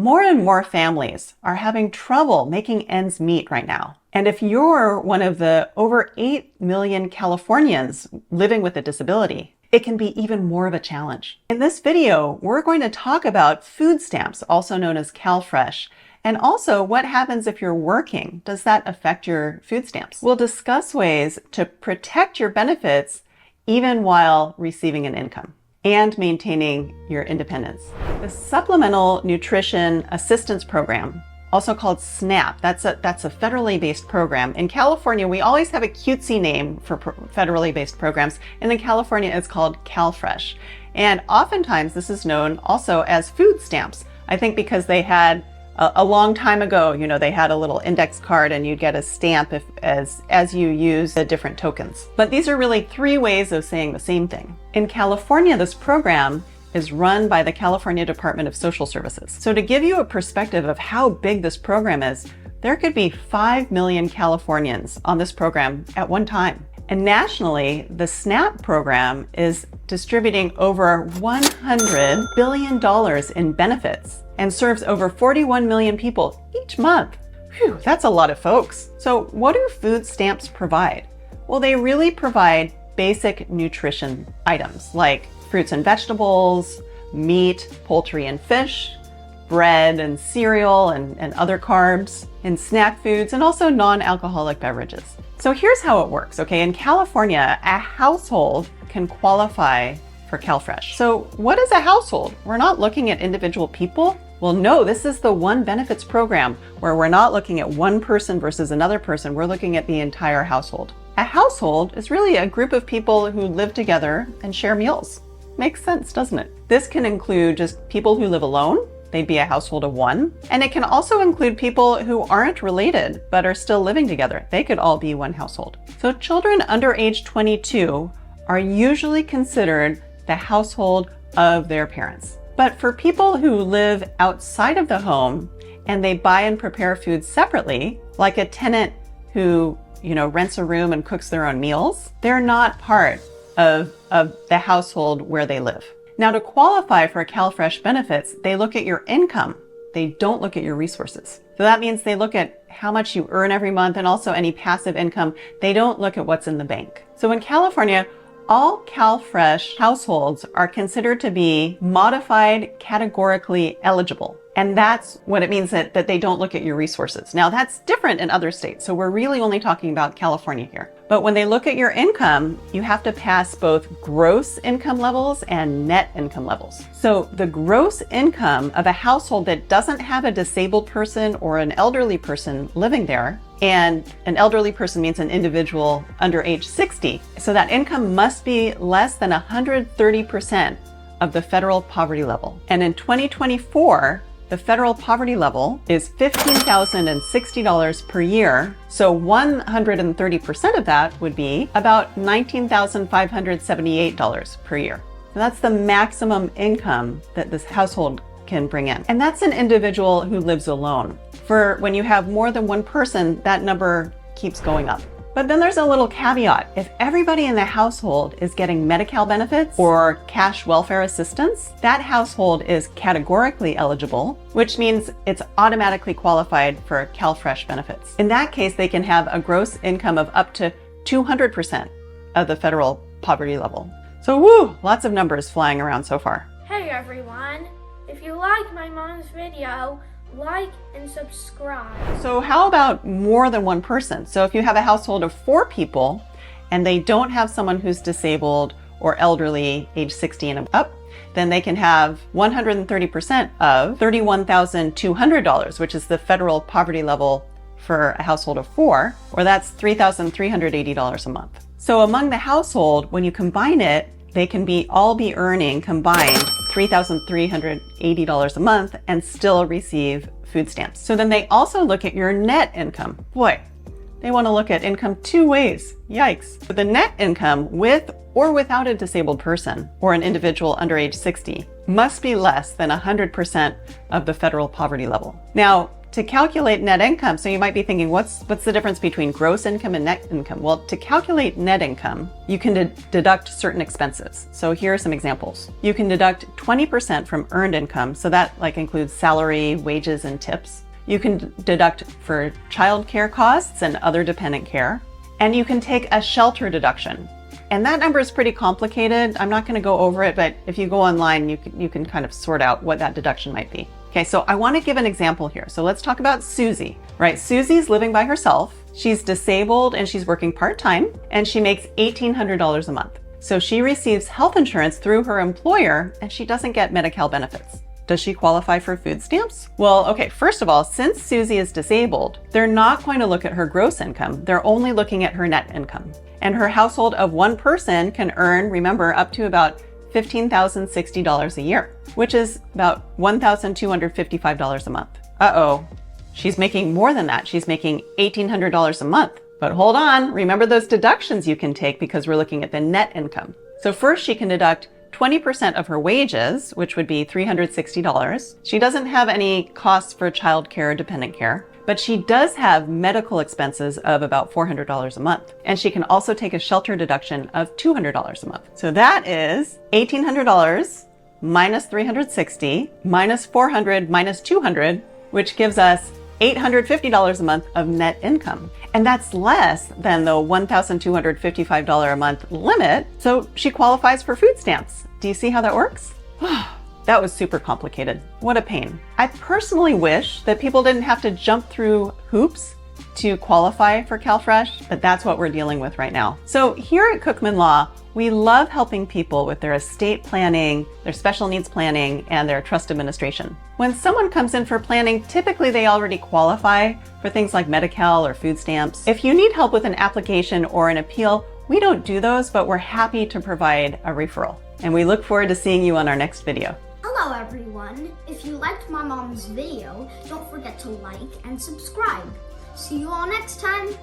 More and more families are having trouble making ends meet right now. And if you're one of the over 8 million Californians living with a disability, it can be even more of a challenge. In this video, we're going to talk about food stamps, also known as CalFresh, and also what happens if you're working. Does that affect your food stamps? We'll discuss ways to protect your benefits even while receiving an income and maintaining your independence. The Supplemental Nutrition Assistance Program, also called SNAP, that's a federally based program. In California, we always have a cutesy name for federally based programs, and in California it's called CalFresh. And oftentimes this is known also as food stamps. I think because they had a long time ago, they had a little index card and you'd get a stamp as you use the different tokens. But these are really three ways of saying the same thing. In California, this program is run by the California Department of Social Services. So to give you a perspective of how big this program is, there could be 5 million Californians on this program at one time. And nationally, the SNAP program is distributing over $100 billion in benefits and serves over 41 million people each month. Phew, that's a lot of folks. So what do food stamps provide? Well, they really provide basic nutrition items like fruits and vegetables, meat, poultry and fish, bread and cereal and other carbs, and snack foods, and also non-alcoholic beverages. So here's how it works, okay? In California, a household can qualify for CalFresh. So what is a household? We're not looking at individual people. Well, no, this is the one benefits program where we're not looking at one person versus another person. We're looking at the entire household. A household is really a group of people who live together and share meals. Makes sense, doesn't it? This can include just people who live alone. They'd be a household of one. And it can also include people who aren't related but are still living together. They could all be one household. So children under age 22 are usually considered the household of their parents. But for people who live outside of the home and they buy and prepare food separately, like a tenant who, rents a room and cooks their own meals, they're not part of the household where they live. Now, to qualify for CalFresh benefits, they look at your income. They don't look at your resources. So that means they look at how much you earn every month and also any passive income. They don't look at what's in the bank. So in California, all CalFresh households are considered to be modified categorically eligible. And that's what it means that they don't look at your resources. Now that's different in other states. So we're really only talking about California here. But when they look at your income, you have to pass both gross income levels and net income levels. So the gross income of a household that doesn't have a disabled person or an elderly person living there, and an elderly person means an individual under age 60. So that income must be less than 130% of the federal poverty level. And in 2024, the federal poverty level is $15,060 per year. So 130% of that would be about $19,578 per year. So that's the maximum income that this household can bring in. And that's an individual who lives alone. For when you have more than one person, that number keeps going up. But then there's a little caveat. If everybody in the household is getting Medi-Cal benefits or cash welfare assistance, that household is categorically eligible, which means it's automatically qualified for CalFresh benefits. In that case, they can have a gross income of up to 200% of the federal poverty level. So woo, lots of numbers flying around so far. Hey everyone, if you like my mom's video, like and subscribe. So how about more than one person? So if you have a household of 4 people and they don't have someone who's disabled or elderly, age 60 and up, then they can have 130% of $31,200, which is the federal poverty level for a household of 4, or that's $3,380 a month. So among the household, when you combine it, they can all be earning combined $3,380 a month and still receive food stamps. So then they also look at your net income. Boy, they want to look at income 2 ways. Yikes. But the net income with or without a disabled person or an individual under age 60 must be less than 100% of the federal poverty level. Now, to calculate net income, so you might be thinking, what's the difference between gross income and net income? Well, to calculate net income, you can deduct certain expenses. So here are some examples. You can deduct 20% from earned income, so that includes salary, wages, and tips. You can deduct for childcare costs and other dependent care. And you can take a shelter deduction. And that number is pretty complicated. I'm not going to go over it, but if you go online, you can kind of sort out what that deduction might be. Okay, so I want to give an example here. So let's talk about Susie, right? Susie's living by herself. She's disabled and she's working part-time, and she makes $1,800 a month. So she receives health insurance through her employer, and she doesn't get Medi-Cal benefits. Does she qualify for food stamps? Well, okay, first of all, since Susie is disabled, they're not going to look at her gross income. They're only looking at her net income. And her household of one person can earn, remember, up to about $15,060 a year, which is about $1,255 a month. Uh-oh, she's making more than that. She's making $1,800 a month. But hold on, remember those deductions you can take because we're looking at the net income. So first she can deduct 20% of her wages, which would be $360. She doesn't have any costs for childcare or dependent care, but she does have medical expenses of about $400 a month. And she can also take a shelter deduction of $200 a month. So that is $1,800 minus $360 minus $400 minus $200, which gives us $850 a month of net income. And that's less than the $1,255 a month limit, so she qualifies for food stamps. Do you see how that works? That was super complicated. What a pain. I personally wish that people didn't have to jump through hoops to qualify for CalFresh, but that's what we're dealing with right now. So here at Cookman Law, we love helping people with their estate planning, their special needs planning, and their trust administration. When someone comes in for planning, typically they already qualify for things like Medi-Cal or food stamps. If you need help with an application or an appeal, we don't do those, but we're happy to provide a referral. And we look forward to seeing you on our next video. Hello everyone. If you liked my mom's video, don't forget to like and subscribe. See you all next time.